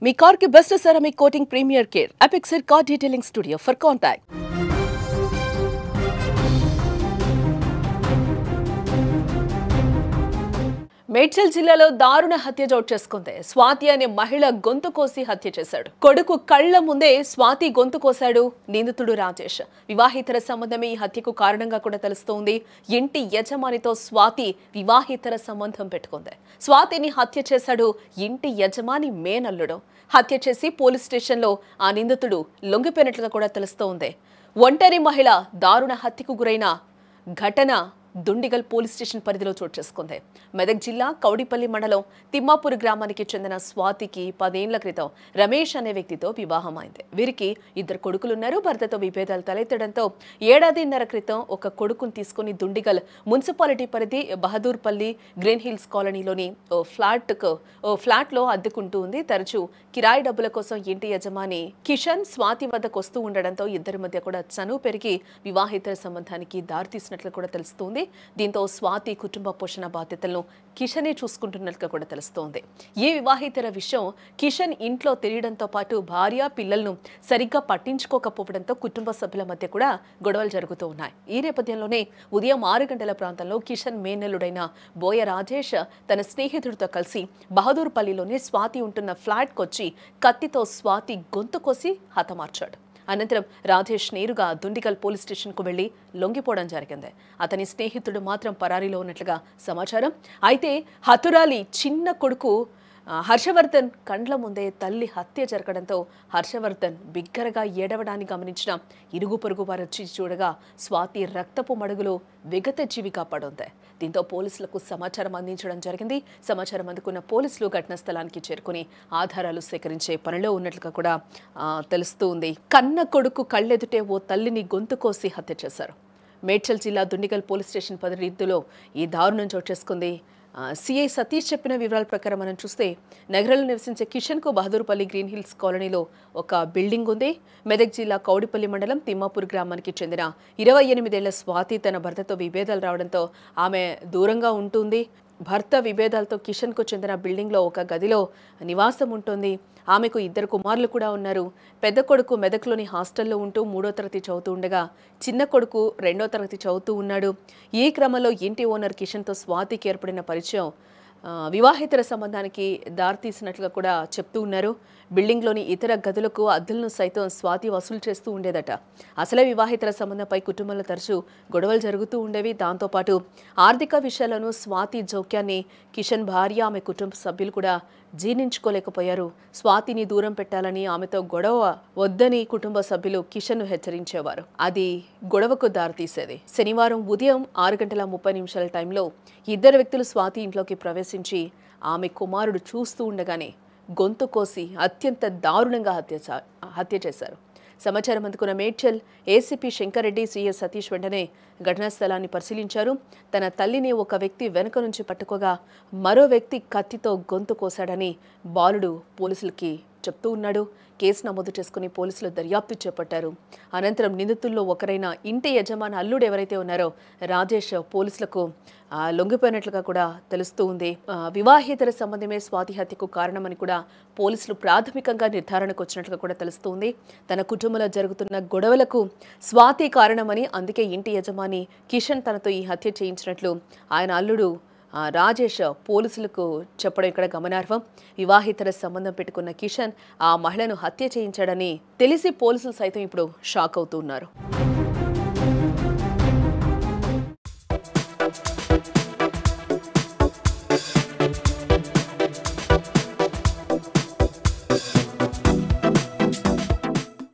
మీ car కి best ceramic coating premier care Apexer car detailing studio for contact. Medchal జిల్లాలో దారుణ హత్య చోటు చేసుకుంది. స్వాతి అనే మహిళ గొంతు కోసి హత్య చేశాడు. కొడుకు కళ్ల ముందే స్వాతి గొంతు కోశాడు నిందితుడు రాజేష్. వివాహితర సంబంధమే ఈ హత్యకు కారణంగా కూడా తెలుస్తోంది. ఇంటి యజమానితో స్వాతి వివాహితర సంబంధం పెట్టుకుంది. స్వాతిని హత్య చేశాడు ఇంటి యజమాని మేనల్లుడు. హత్య చేసి పోలీస్ స్టేషన్లో ఆ నిందితుడు లొంగిపోయినట్లుగా కూడా తెలుస్తోంది. ఒంటరి మహిళ దారుణ హత్యకు గురైన ఘటన దుండిగల్ పోలీస్ స్టేషన్ పరిధిలో చోటు చేసుకుంది. మెదక్ జిల్లా కౌడిపల్లి మండలం తిమ్మాపూర్ గ్రామానికి చెందిన స్వాతికి 10 ఏళ్ల క్రితం రమేష్ అనే వ్యక్తితో వివాహం అయింది. వీరికి 2 కొడుకులున్నారు. భర్తతో విభేదాలు తలెత్తడంతో 1.5 ఏళ్ల క్రితం ఒక కొడుకును తీసుకుని దుండిగల్ మున్సిపాలిటీ పరిధి బహదూర్పల్లి గ్రీన్ హిల్స్ కాలనీలోని ఓ ఫ్లాట్లో అద్దెకుంటూ ఉంది. తరచూ కిరాయి డబ్బుల కోసం ఇంటి యజమాని కిషన్ స్వాతి వద్దకు వస్తూ ఉండడంతో ఇద్దరి మధ్య కూడా చనువు పెరిగి వివాహితర సంబంధానికి దారితీసినట్లు కూడా తెలుస్తోంది. దీంతో స్వాతి కుటుంబ పోషణ బాధ్యతలను కిషనే చూసుకుంటున్నట్లు కూడా తెలుస్తోంది. ఈ వివాహితర విషయం కిషన్ ఇంట్లో తెలియడంతో పాటు భార్య పిల్లలను సరిగ్గా పట్టించుకోకపోవడంతో కుటుంబ సభ్యుల మధ్య కూడా గొడవలు జరుగుతూ ఉన్నాయి. ఈ నేపథ్యంలోనే ఉదయం 6 గంటల ప్రాంతంలో కిషన్ మేనల్లుడైన బోయ రాజేష్ తన స్నేహితుడితో కలిసి బహదూర్పల్లిలోని స్వాతి ఉంటున్న ఫ్లాట్కొచ్చి కత్తితో స్వాతి గొంతు కోసి హతమార్చాడు. అనంతరం రాజేష్ నేరుగా దుండిగల్ పోలీస్ స్టేషన్కు వెళ్లి లొంగిపోవడం జరిగింది. అతని స్నేహితుడు మాత్రం పరారీలో ఉన్నట్లుగా సమాచారం. అయితే హతురాలి చిన్న కొడుకు హర్షవర్ధన్ కండ్ల ముందే తల్లి హత్య జరగడంతో హర్షవర్ధన్ బిగ్గరగా ఏడవడాన్ని గమనించిన ఇరుగు పొరుగు వారు వచ్చి చూడగా స్వాతి రక్తపు మడుగులో విగత జీవిగా పడుంది. దీంతో పోలీసులకు సమాచారం అందించడం జరిగింది. సమాచారం అందుకున్న పోలీసులు ఘటనా స్థలానికి చేరుకుని ఆధారాలు సేకరించే పనిలో ఉన్నట్లుగా కూడా తెలుస్తుంది. కన్న కొడుకు కళ్ళెదుటే ఓ తల్లిని గొంతు కోసి హత్య చేశారు. మేడ్చల్ జిల్లా దుండిగల్ పోలీస్ స్టేషన్ పరిధిలో ఈ దారుణం చోటు చేసుకుంది. సిఐ సతీష్ చెప్పిన వివరాల ప్రకారం మనం చూస్తే నగరంలో నివసించే కిషన్కు బహదూర్పల్లి గ్రీన్ హిల్స్ కాలనీలో ఒక బిల్డింగ్ ఉంది. మెదక్ జిల్లా కౌడిపల్లి మండలం తిమ్మాపూర్ గ్రామానికి చెందిన 28 ఏళ్ల స్వాతి తన భర్తతో విభేదాలు రావడంతో ఆమె దూరంగా ఉంటుంది. భర్త విభేదాలతో కిషన్కు చెందిన బిల్డింగ్లో ఒక గదిలో నివాసం ఉంటుంది. ఆమెకు 2 కుమారులు కూడా ఉన్నారు. పెద్ద కొడుకు మెదక్లోని హాస్టల్లో ఉంటూ 3వ తరగతి చదువుతూ ఉండగా చిన్న కొడుకు 2వ తరగతి చదువుతూ ఉన్నాడు. ఈ క్రమంలో ఇంటి ఓనర్ కిషన్తో స్వాతికి ఏర్పడిన పరిచయం వివాహితర సంబంధానికి దారితీసినట్లుగా కూడా చెప్తూ ఉన్నారు. బిల్డింగ్లోని ఇతర గదులకు అద్దెలను సైతం స్వాతి వసూలు చేస్తూ ఉండేదట. అసలే వివాహితర సంబంధంపై కుటుంబంలో తరచూ గొడవలు జరుగుతూ ఉండేవి. దాంతోపాటు ఆర్థిక విషయాలను స్వాతి జోక్యాన్ని కిషన్ భార్య ఆమె కుటుంబ సభ్యులు కూడా జీర్ణించుకోలేకపోయారు. స్వాతిని దూరం పెట్టాలని ఆమెతో గొడవ వద్దని కుటుంబ సభ్యులు కిషన్ను హెచ్చరించేవారు. అది గొడవకు దారితీసేది. శనివారం ఉదయం 6:30 టైంలో 2 వ్యక్తులు స్వాతి ఇంట్లోకి ప్రవేశించి ఆమె కుమారుడు చూస్తూ ఉండగానే గొంతు కోసి అత్యంత దారుణంగా హత్య చేశారు. సమాచారం అందుకున్న మేడ్చల్ ఏసీపీ శంకర్ రెడ్డి, సిఎస్ సతీష్ వెంటనే ఘటనా స్థలాన్ని పరిశీలించారు. తన తల్లిని ఒక వ్యక్తి వెనుక నుంచి పట్టుకోగా మరో వ్యక్తి కత్తితో గొంతు కోశాడని బాలుడు పోలీసులకి చెప్తూ ఉన్నాడు. కేసు నమోదు చేసుకుని పోలీసులు దర్యాప్తు చేపట్టారు. అనంతరం నిందితుల్లో ఒకరైన ఇంటి యజమాని అల్లుడు ఎవరైతే ఉన్నారో రాజేష్ పోలీసులకు లొంగిపోయినట్లుగా కూడా తెలుస్తూ ఉంది. వివాహేతర సంబంధమే స్వాతి హత్యకు కారణమని కూడా పోలీసులు ప్రాథమికంగా నిర్ధారణకు వచ్చినట్లుగా కూడా తెలుస్తుంది. తన కుటుంబంలో జరుగుతున్న గొడవలకు స్వాతి కారణమని, అందుకే ఇంటి యజమాని కిషన్ తనతో ఈ హత్య చేయించినట్లు ఆయన అల్లుడు రాజేష్ పోలీసులకు చెప్పడం ఇక్కడ గమనార్హం. వివాహితర సంబంధం పెట్టుకున్న కిషన్ ఆ మహిళను హత్య చేయించాడని తెలిసి పోలీసులు సైతం ఇప్పుడు షాక్ అవుతున్నారు.